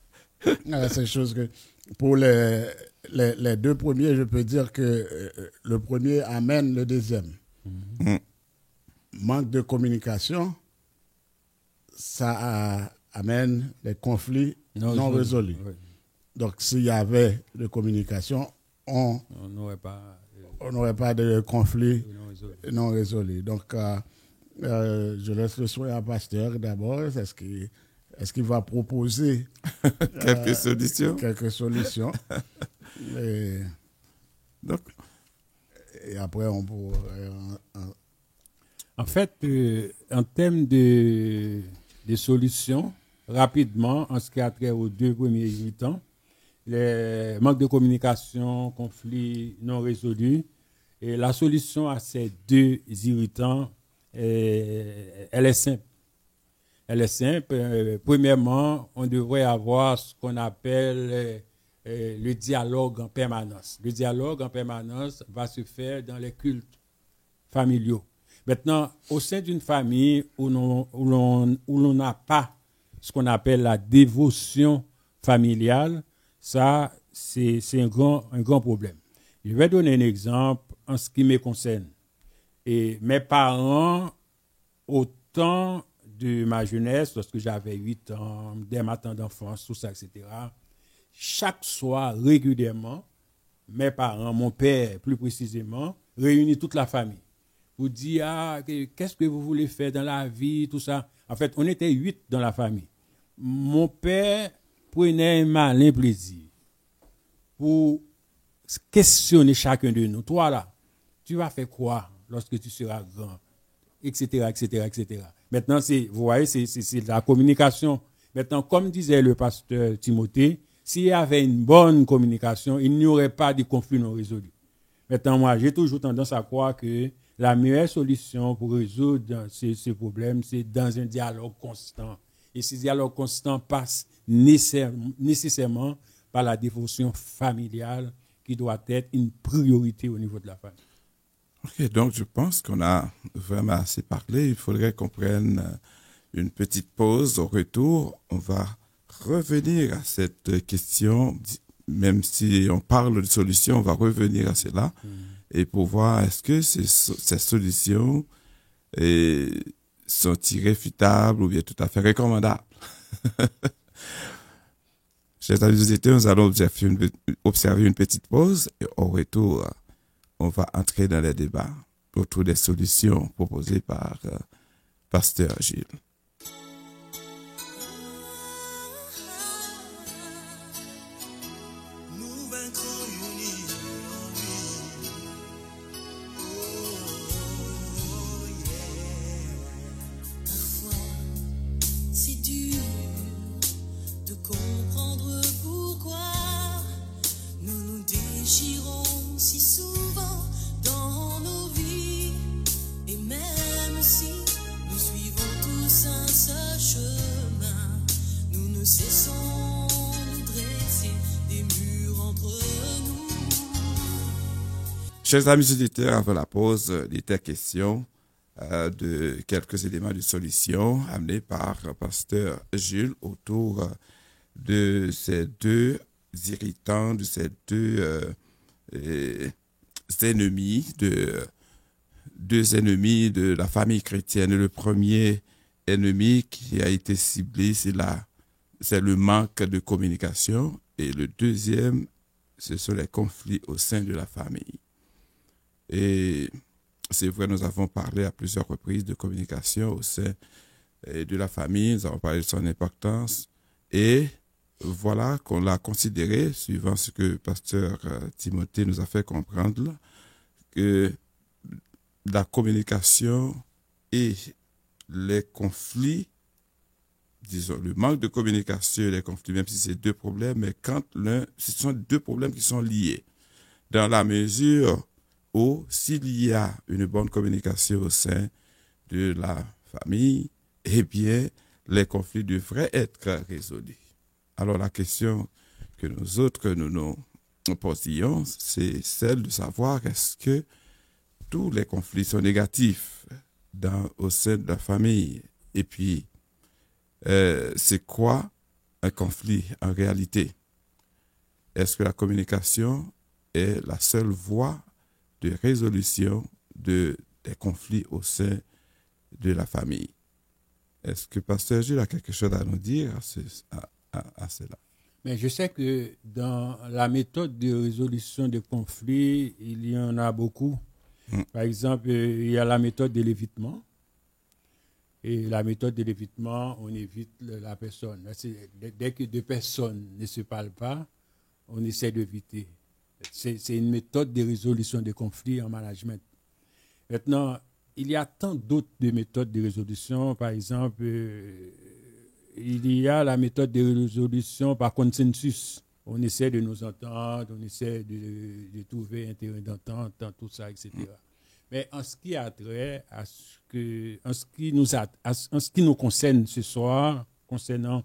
C'est chose que pour les 2 premiers, je peux dire que le premier amène le deuxième. Manque de communication, ça amène les conflits non résolus. Oui. Donc, s'il y avait de communication, on n'aurait pas de conflits non résolus. Donc, je laisse le soin à Pasteur d'abord. Est-ce qu'il va proposer quelques solutions? Donc, et après, on pourrait... En fait, en termes de solutions, rapidement, en ce qui a trait aux 2 premiers irritants, les manques de communication, conflits non résolus, et la solution à ces 2 irritants, elle est simple. Elle est simple. Premièrement, on devrait avoir ce qu'on appelle le dialogue en permanence. Le dialogue en permanence va se faire dans les cultes familiaux. Maintenant, au sein d'une famille où l'on n'a pas ce qu'on appelle la dévotion familiale, ça, c'est un grand problème. Je vais donner un exemple en ce qui me concerne. Et mes parents, au temps de ma jeunesse, lorsque j'avais 8 ans, dès ma temps d'enfance, tout ça, etc., chaque soir, régulièrement, mes parents, mon père plus précisément, réunit toute la famille. Vous dit, qu'est-ce que vous voulez faire dans la vie, tout ça. En fait, on était 8 dans la famille. Mon père prenait un malin plaisir pour questionner chacun de nous. Toi, là, tu vas faire quoi lorsque tu seras grand, etc., etc., etc. Maintenant, vous voyez, c'est la communication. Maintenant, comme disait le pasteur Timothée, s'il y avait une bonne communication, il n'y aurait pas de conflit non résolu. Maintenant, moi, j'ai toujours tendance à croire que la meilleure solution pour résoudre ces problèmes, c'est dans un dialogue constant. Et ce dialogue constant passe nécessairement par la dévotion familiale qui doit être une priorité au niveau de la famille. Ok, donc je pense qu'on a vraiment assez parlé. Il faudrait qu'on prenne une petite pause. Au retour, on va revenir à cette question. Même si on parle de solution, on va revenir à cela et pour voir est-ce que ces solutions sont irréfutables ou bien tout à fait recommandables. Chers amis auditeurs, nous allons observer une petite pause et au retour, on va entrer dans les débats autour des solutions proposées par Pasteur Gilles. Nous vaincrons unis en lui. Oh, yeah. Parfois, c'est dur de comprendre pourquoi nous nous déchirons si souvent dans nos vies. Et même si nous suivons tous un seul chemin, nous ne cessons de dresser des murs entre nous. Chers amis auditeurs, avant la pause, il était question de quelques éléments de solution amenés par Pasteur Jules autour de ces deux irritants, de ces deux ennemis, deux ennemis de la famille chrétienne. Le premier ennemi qui a été ciblé, c'est le manque de communication. Et le deuxième, ce sont les conflits au sein de la famille. Et c'est vrai, nous avons parlé à plusieurs reprises de communication au sein de la famille. Nous avons parlé de son importance. Et voilà qu'on l'a considéré, suivant ce que Pasteur Timothée nous a fait comprendre, là, que la communication et les conflits, disons, le manque de communication et les conflits, même si c'est deux problèmes, mais ce sont deux problèmes qui sont liés. Dans la mesure où, s'il y a une bonne communication au sein de la famille, eh bien, les conflits devraient être résolus. Alors, la question que nous posions, c'est celle de savoir est-ce que tous les conflits sont négatifs au sein de la famille. Et puis, c'est quoi un conflit en réalité? Est-ce que la communication est la seule voie de résolution des conflits au sein de la famille? Est-ce que Pasteur Gilles a quelque chose à nous dire à cela? Mais je sais que dans la méthode de résolution des conflits, il y en a beaucoup. Par exemple, il y a la méthode de l'évitement. Et la méthode de l'évitement, on évite la personne. Dès que deux personnes ne se parlent pas, on essaie d'éviter. C'est une méthode de résolution des conflits en management. Maintenant, il y a tant d'autres méthodes de résolution. Par exemple, il y a la méthode de résolution par consensus. On essaie de nous entendre, on essaie de trouver un terrain d'entente, tout ça, etc. Mais en ce qui a trait à en ce qui nous concerne ce soir, concernant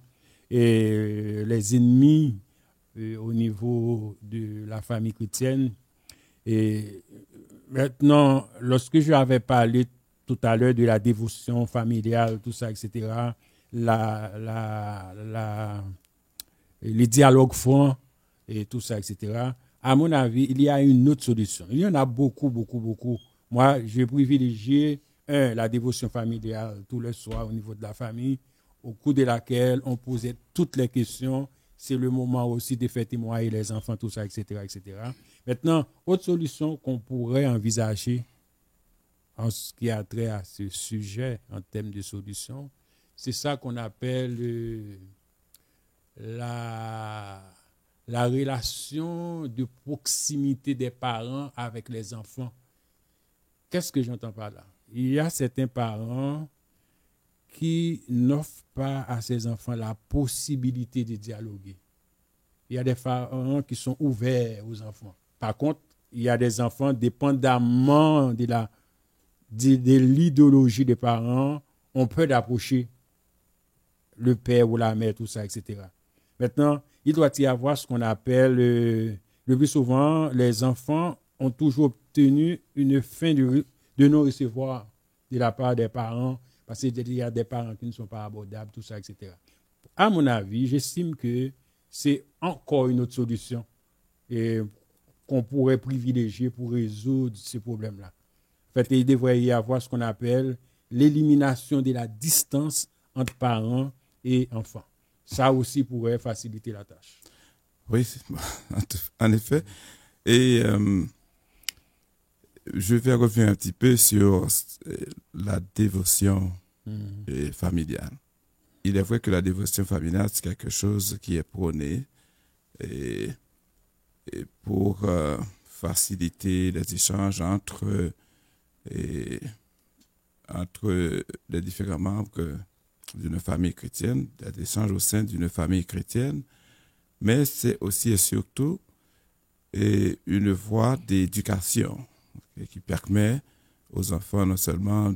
les ennemis au niveau de la famille chrétienne, et maintenant, lorsque je avais parlé tout à l'heure de la dévotion familiale, tout ça, etc., les dialogues francs et tout ça, etc., à mon avis, il y a une autre solution. Il y en a beaucoup, beaucoup, beaucoup. Moi, j'ai privilégié, la dévotion familiale tous les soirs au niveau de la famille, au cours de laquelle on posait toutes les questions. C'est le moment aussi de faire témoigner les enfants, tout ça, etc., etc. Maintenant, autre solution qu'on pourrait envisager en ce qui a trait à ce sujet en termes de solution, c'est ça qu'on appelle la relation de proximité des parents avec les enfants. Qu'est-ce que j'entends par là? Il y a certains parents qui n'offrent pas à ses enfants la possibilité de dialoguer. Il y a des parents qui sont ouverts aux enfants. Par contre, il y a des enfants, dépendamment de l'idéologie des parents, on peut approcher le père ou la mère, tout ça, etc. Maintenant, il doit y avoir ce qu'on appelle, le plus souvent, les enfants ont toujours obtenu une fin de non-recevoir de la part des parents, parce qu'il y a des parents qui ne sont pas abordables, tout ça, etc. À mon avis, j'estime que c'est encore une autre solution qu'on pourrait privilégier pour résoudre ces problèmes-là. En fait, il devrait y avoir ce qu'on appelle l'élimination de la distance entre parents et enfants. Ça aussi pourrait faciliter la tâche. Oui, en effet. Et je vais revenir un petit peu sur la dévotion familiale. Il est vrai que la dévotion familiale, c'est quelque chose qui est prôné et pour faciliter les échanges entre les différents membres d'une famille chrétienne, des échanges au sein d'une famille chrétienne, mais c'est aussi et surtout une voie d'éducation qui permet aux enfants non seulement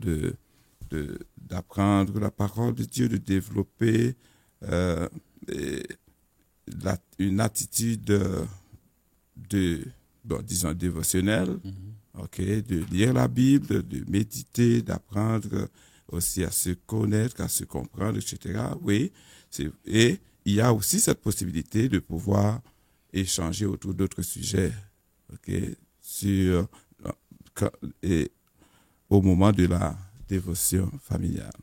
d'apprendre la parole de Dieu, de développer une attitude disons dévotionnelle, de lire la Bible, de méditer, d'apprendre aussi à se connaître, à se comprendre, etc. Oui, et il y a aussi cette possibilité de pouvoir échanger autour d'autres sujets, au moment de la dévotion familiale.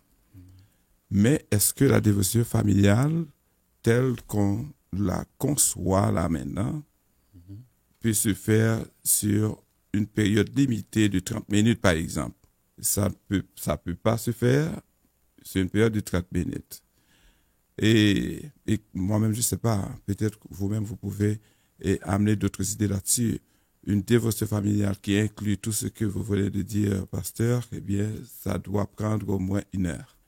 Mais est-ce que la dévotion familiale, telle qu'on la conçoit là maintenant, peut se faire sur une période limitée de 30 minutes, par exemple? Ça peut pas se faire sur une période de 30 minutes. Et moi-même, je sais pas, peut-être vous-même, vous pouvez amener d'autres idées là-dessus. Une dévotion familiale qui inclut tout ce que vous venez de dire, pasteur, eh bien, ça doit prendre au moins une heure.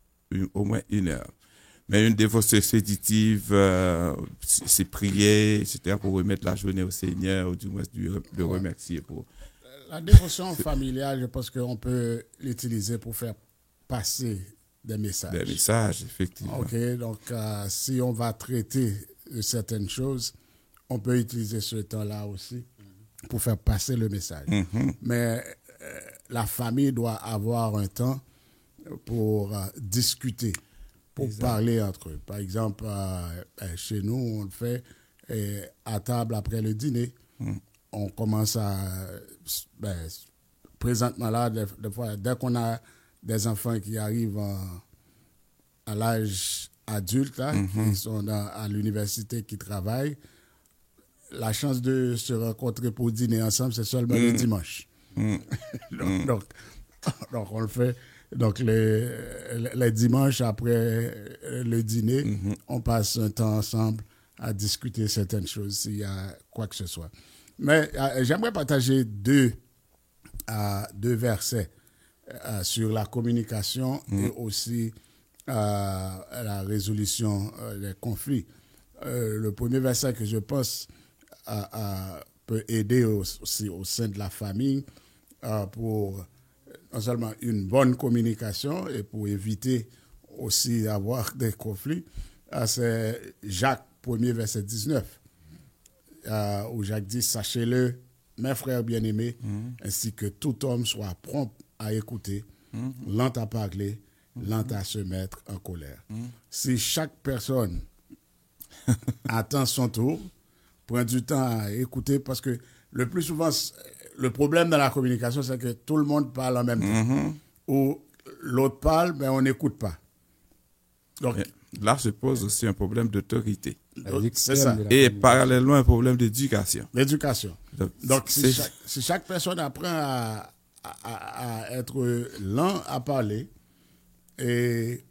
Au moins une heure. Mais une dévotion expéditive, c'est prier, etc., pour remettre la journée au Seigneur, ou du moins le remercier pour... La dévotion familiale, je pense qu'on peut l'utiliser pour faire passer des messages. Des messages, effectivement. OK, donc si on va traiter de certaines choses, on peut utiliser ce temps-là aussi pour faire passer le message. Mais la famille doit avoir un temps pour discuter, pour parler entre eux. Par exemple, chez nous, on le fait à table après le dîner. On commence à... présentement là, des fois, dès qu'on a des enfants qui arrivent à l'âge adulte, là, qui sont à l'université, qui travaillent, la chance de se rencontrer pour dîner ensemble, c'est seulement le dimanche. donc, on le fait. Donc, les dimanches, après le dîner, on passe un temps ensemble à discuter certaines choses, s'il y a quoi que ce soit. Mais j'aimerais partager deux versets sur la communication et aussi la résolution des conflits. Le premier verset que je pense peut aider aussi au sein de la famille pour non seulement une bonne communication et pour éviter aussi d'avoir des conflits. C'est Jacques 1er, verset 19, où Jacques dit, sachez-le, mes frères bien-aimés, ainsi que tout homme soit prompt à écouter, lent à parler, lent à se mettre en colère. Si chaque personne attend son tour, prend du temps à écouter, parce que le plus souvent, le problème dans la communication, c'est que tout le monde parle en même temps. Ou l'autre parle, mais on n'écoute pas. Donc, là se pose aussi un problème d'autorité. C'est ça. Et parallèlement, un problème d'éducation. L'éducation. Donc, c'est- si chaque personne apprend à être lent à parler et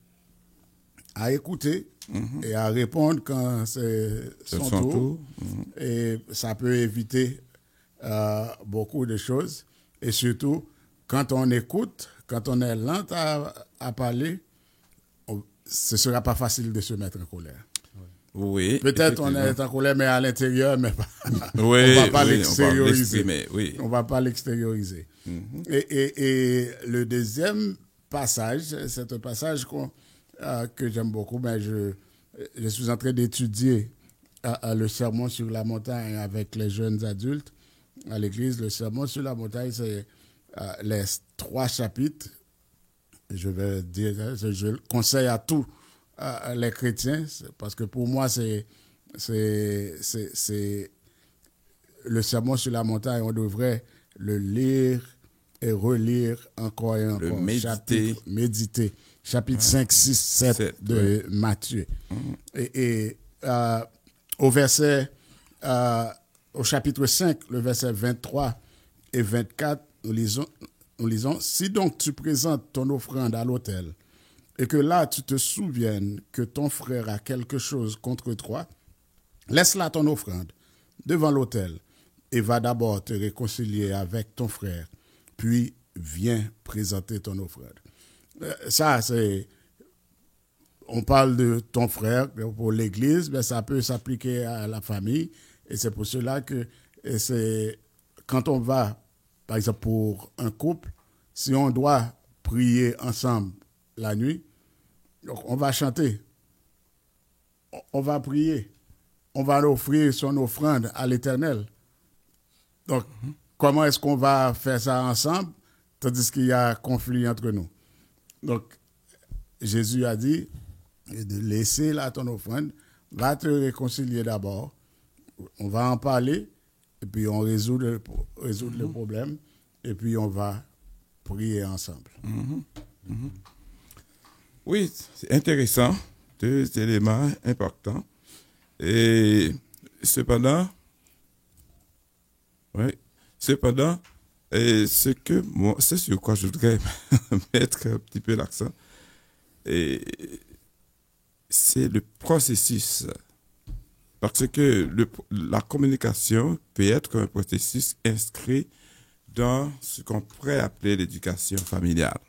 à écouter et à répondre quand c'est son tour, et ça peut éviter beaucoup de choses. Et surtout, quand on écoute, quand on est lent à parler, ce ne sera pas facile de se mettre en colère. Oui. Peut-être on est en colère, mais à l'intérieur, mais pas, Oui, on ne va pas oui, l'extérioriser. oui. On va pas l'extérioriser. Et le deuxième passage, c'est un passage que j'aime beaucoup, mais je suis en train d'étudier le sermon sur la montagne avec les jeunes adultes à l'église. Le sermon sur la montagne, c'est les 3 chapitres. Je vais dire, je le conseille à tous les chrétiens, parce que pour moi, c'est le sermon sur la montagne, on devrait le lire et relire encore et encore. Le méditer. Méditer. Chapitre 5, 6, 7 de Matthieu. Et au chapitre 5, le verset 23 et 24, nous lisons, si donc tu présentes ton offrande à l'autel, et que là tu te souviennes que ton frère a quelque chose contre toi, laisse là ton offrande devant l'autel et va d'abord te réconcilier avec ton frère, puis viens présenter ton offrande. Ça, c'est... On parle de ton frère pour l'église, mais ça peut s'appliquer à la famille. Et c'est pour cela que c'est quand on va, par exemple, pour un couple, si on doit prier ensemble la nuit, donc on va chanter, on va prier, on va offrir son offrande à l'Éternel. Donc, comment est-ce qu'on va faire ça ensemble, tandis qu'il y a conflit entre nous? Donc, Jésus a dit de laisser là ton offrande, va te réconcilier d'abord, on va en parler, et puis on résout le problème, et puis on va prier ensemble. Oui, c'est intéressant, 2 éléments importants. Et cependant, c'est sur quoi je voudrais mettre un petit peu l'accent, et c'est le processus. Parce que la communication peut être un processus inscrit dans ce qu'on pourrait appeler l'éducation familiale.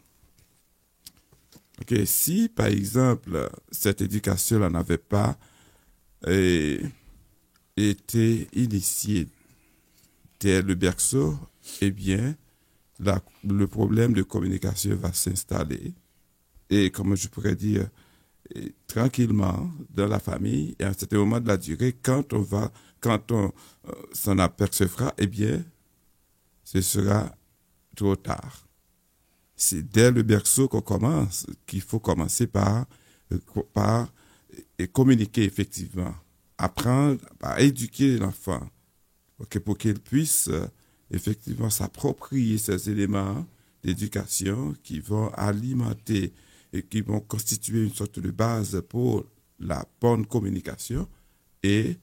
Okay. Si, par exemple, cette éducation-là n'avait pas été initiée dès le berceau, eh bien, le problème de communication va s'installer. Et comme je pourrais dire, tranquillement, dans la famille, et à un certain moment de la durée, quand on s'en apercevra, eh bien, ce sera trop tard. C'est dès le berceau qu'il faut commencer par communiquer effectivement, apprendre à éduquer l'enfant pour qu'il puisse effectivement s'approprier ces éléments d'éducation qui vont alimenter et qui vont constituer une sorte de base pour la bonne communication, et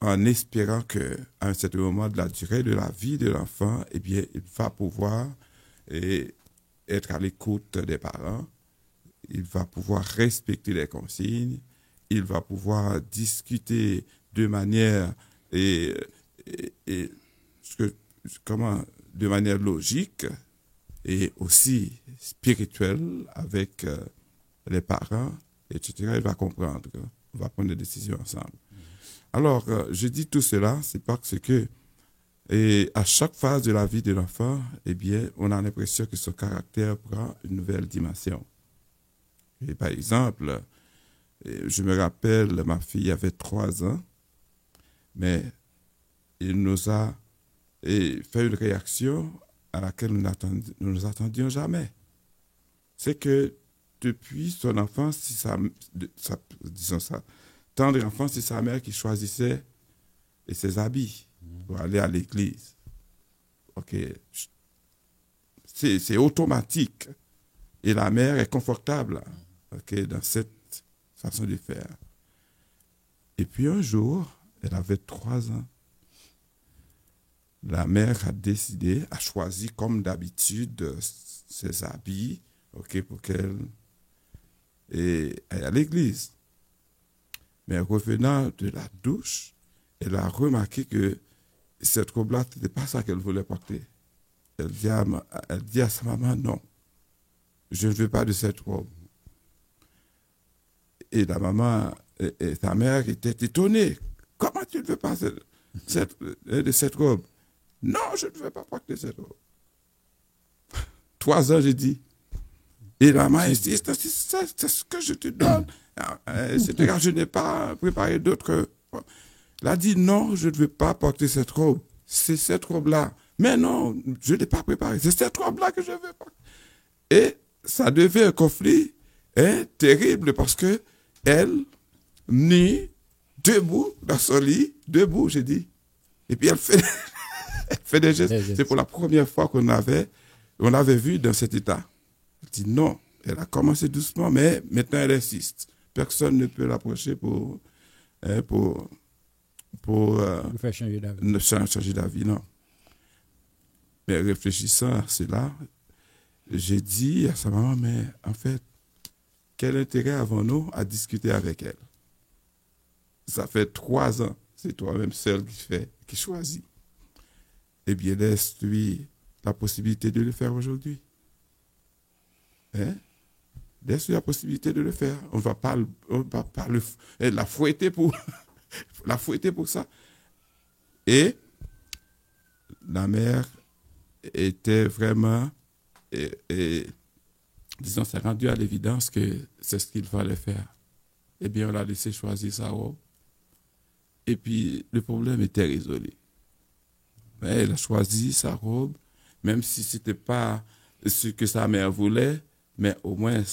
en espérant qu'à un certain moment de la durée de la vie de l'enfant, eh bien, il va pouvoir être à l'écoute des parents, il va pouvoir respecter les consignes, il va pouvoir discuter de manière de manière logique et aussi spirituelle avec les parents, etc. Il va comprendre, on va prendre des décisions ensemble. Alors, je dis tout cela, c'est parce que Et à chaque phase de la vie de l'enfant, eh bien, on a l'impression que son caractère prend une nouvelle dimension. Et par exemple, je me rappelle, ma fille avait 3 ans, mais il nous a fait une réaction à laquelle nous nous attendions jamais. C'est que depuis son enfance, disons ça, tendre enfance, c'est sa mère qui choisissait ses habits pour aller à l'église. Ok, c'est automatique. Et la mère est confortable, ok, dans cette façon de faire. Et puis un jour, elle avait 3 ans. La mère a décidé, a choisi comme d'habitude ses habits, ok, pour qu'elle aille à l'église. Mais revenant de la douche, elle a remarqué que cette robe-là, ce n'était pas ça qu'elle voulait porter. Elle dit à sa maman, non, je ne veux pas de cette robe. Et la maman et sa mère étaient étonnées. Comment tu ne veux pas de cette robe? Non, je ne veux pas porter cette robe. 3 ans, j'ai dit. Et la maman dit, c'est ce que je te donne. C'est-à-dire, je n'ai pas préparé d'autres. Elle a dit, non, je ne veux pas porter cette robe. C'est cette robe-là. Mais non, je ne l'ai pas préparée. C'est cette robe-là que je veux porter. Et ça devait un conflit terrible parce que elle, nue, debout, dans son lit, debout, j'ai dit. Et puis elle fait des gestes. C'est pour la première fois qu'on l'avait vu dans cet état. Elle dit non. Elle a commencé doucement, mais maintenant elle insiste. Personne ne peut l'approcher pour faire changer d'avis. Ne changer d'avis, non. Mais réfléchissant à cela, j'ai dit à sa maman, mais en fait, quel intérêt avons-nous à discuter avec elle? Ça fait 3 ans, c'est toi-même seul qui choisit. Eh bien, laisse-lui la possibilité de le faire aujourd'hui. Laisse-lui la possibilité de le faire. On ne va pas la fouetter pour ça. Et la mère était vraiment, disons, c'est rendu à l'évidence que c'est ce qu'il fallait faire. Eh bien, on l'a laissé choisir sa robe. Et puis, le problème était résolu. Elle a choisi sa robe, même si ce n'était pas ce que sa mère voulait, mais au moins,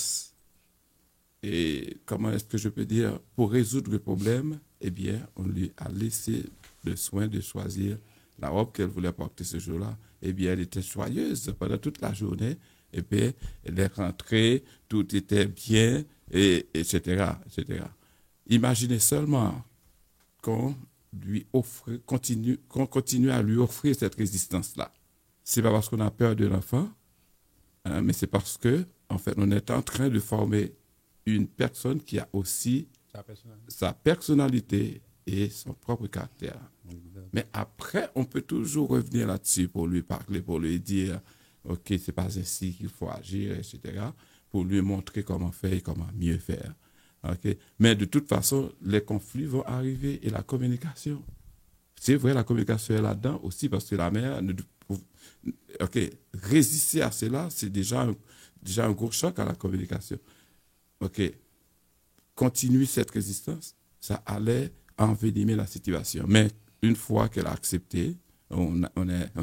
et comment est-ce que je peux dire, pour résoudre le problème, eh bien, on lui a laissé le soin de choisir la robe qu'elle voulait porter ce jour-là. Eh bien, elle était joyeuse pendant toute la journée. Et puis, elle est rentrée, tout était bien, etc., etc. Imaginez seulement qu'on continue à lui offrir cette résistance-là. C'est pas parce qu'on a peur de l'enfant, mais c'est parce que, en fait, on est en train de former une personne qui a aussi sa personnalité et son propre caractère. Mais après, on peut toujours revenir là-dessus pour lui parler, pour lui dire, OK, c'est pas ainsi qu'il faut agir, etc., pour lui montrer comment faire et comment mieux faire. Okay? Mais de toute façon, les conflits vont arriver et la communication. C'est vrai, la communication est là-dedans aussi parce que la mère, résister à cela, c'est déjà un gros choc à la communication. OK, continuer cette résistance, ça allait envenimer la situation. Mais une fois qu'elle a accepté, on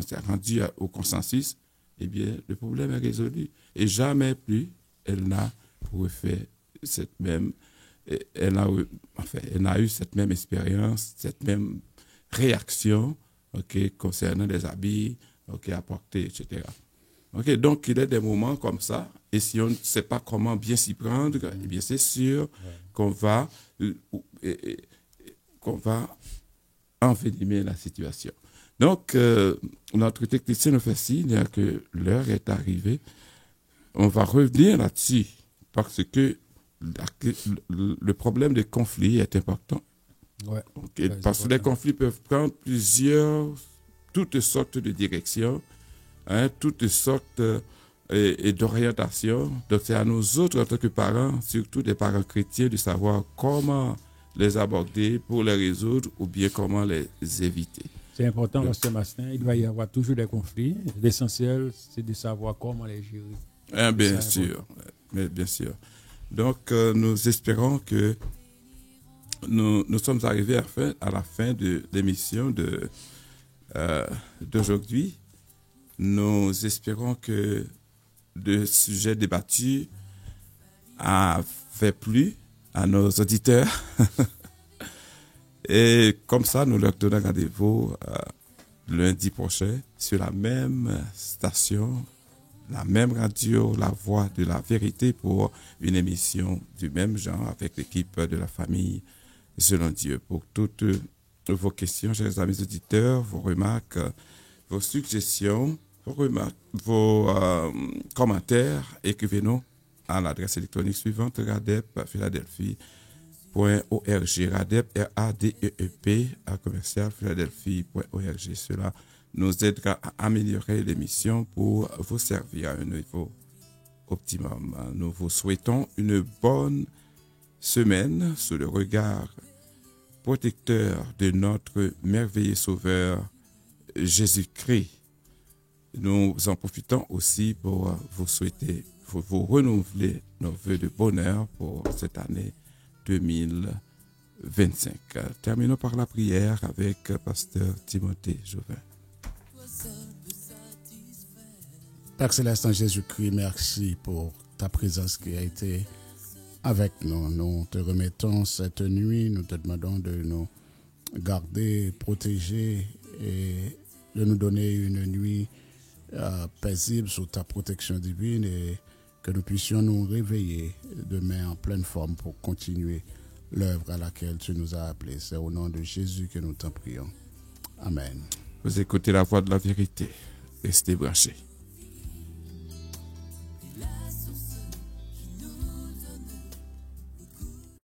s'est rendu au consensus, eh bien, le problème est résolu. Et jamais plus, elle n'a refait elle n'a eu cette même expérience, cette même réaction, concernant les habits, à porter, etc. Donc, il y a des moments comme ça, et si on ne sait pas comment bien s'y prendre, eh bien, c'est sûr qu'on va envenimer la situation. Donc, notre technicien nous fait signe que l'heure est arrivée. On va revenir là-dessus, parce que le problème des conflits est important. Ouais, parce que les conflits peuvent prendre toutes sortes de directions, toutes sortes d'orientations. Donc, c'est à nous autres, en tant que parents, surtout des parents chrétiens, de savoir comment les aborder pour les résoudre ou bien comment les éviter. C'est important, Pasteur Mastin. Il va y avoir toujours des conflits. L'essentiel, c'est de savoir comment les gérer. Bien sûr. Mais bien sûr. Donc, nous espérons que nous sommes arrivés à la fin de l'émission d'aujourd'hui. Nous espérons que le sujet débattu a fait plu à nos auditeurs. Et comme ça, nous leur donnons rendez-vous lundi prochain sur la même station, la même radio, La Voix de la Vérité, pour une émission du même genre avec l'équipe de la famille Selon Dieu. Pour toutes vos questions, chers amis auditeurs, vos remarques, vos suggestions, vos commentaires, écrivez-nous à l'adresse électronique suivante: radep@philadelphie.org, radep RADEEP @philadelphie.org. Cela nous aidera à améliorer l'émission pour vous servir à un niveau optimum. Nous vous souhaitons une bonne semaine sous le regard protecteur de notre merveilleux Sauveur Jésus-Christ. Nous en profitons aussi pour vous souhaiter, pour vous renouveler nos vœux de bonheur pour cette année 2025. Terminons par la prière avec Pasteur Timothée Jouvin. Père Céleste en Jésus-Christ, merci pour ta présence qui a été avec nous. Nous te remettons cette nuit, nous te demandons de nous garder, protéger et de nous donner une nuit paisible sous ta protection divine, et que nous puissions nous réveiller demain en pleine forme pour continuer l'œuvre à laquelle tu nous as appelés. C'est au nom de Jésus que nous t'en prions. Amen. Vous écoutez la voix de la vérité. Restez branchés.